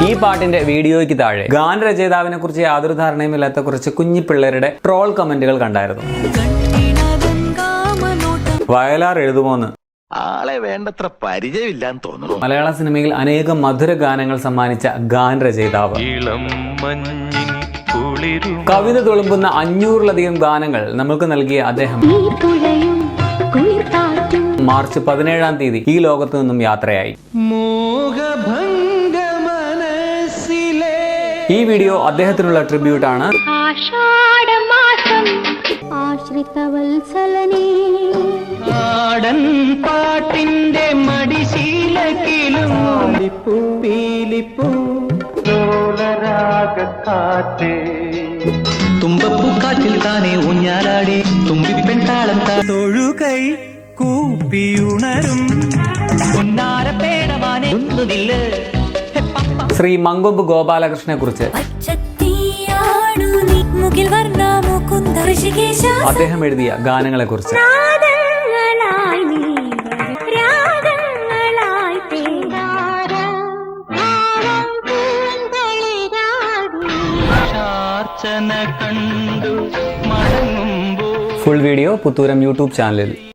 ഈ പാട്ടിന്റെ വീഡിയോയ്ക്ക് താഴെ ഗാനരചയിതാവിനെ കുറിച്ച് യാതൊരു ധാരണയുമില്ലാത്ത കുറച്ച് കുഞ്ഞി പിള്ളേരുടെ ട്രോൾ കമന്റുകൾ കണ്ടായിരുന്നു. വയലാർ എഴുതുമോന്ന് ആളെ വേണ്ടത്ര പരിചയമില്ലാന്ന് തോന്നുന്നു. മലയാള സിനിമയിൽ അനേകം മധുര ഗാനങ്ങൾ സമ്മാനിച്ച ഗാനരചയിതാവ്. കവിത തുളുമ്പുന്ന 500-ലധികം ഗാനങ്ങൾ നമ്മൾക്ക് നൽകിയ അദ്ദേഹം മാർച്ച് 17-ാം തീയതി ഈ ലോകത്തു നിന്നും യാത്രയായി. ഈ വീഡിയോ അദ്ദേഹത്തിനുള്ള ട്രിബ്യൂട്ട് ആണ്. തുമ്പപ്പൂക്കാറ്റിൽ താനെ ഊഞ്ഞാലാടി തുമ്പിപ്പെട്ടാളം തൊഴുകൈ കൂപ്പിയുണരും ശ്രീ മങ്കൊമ്പ് ഗോപാലകൃഷ്ണനെ കുറിച്ച് അദ്ദേഹം എഴുതിയ ഗാനങ്ങളെ കുറിച്ച് ഫുൾ വീഡിയോ പുത്തൂരം യൂട്യൂബ് ചാനലിൽ.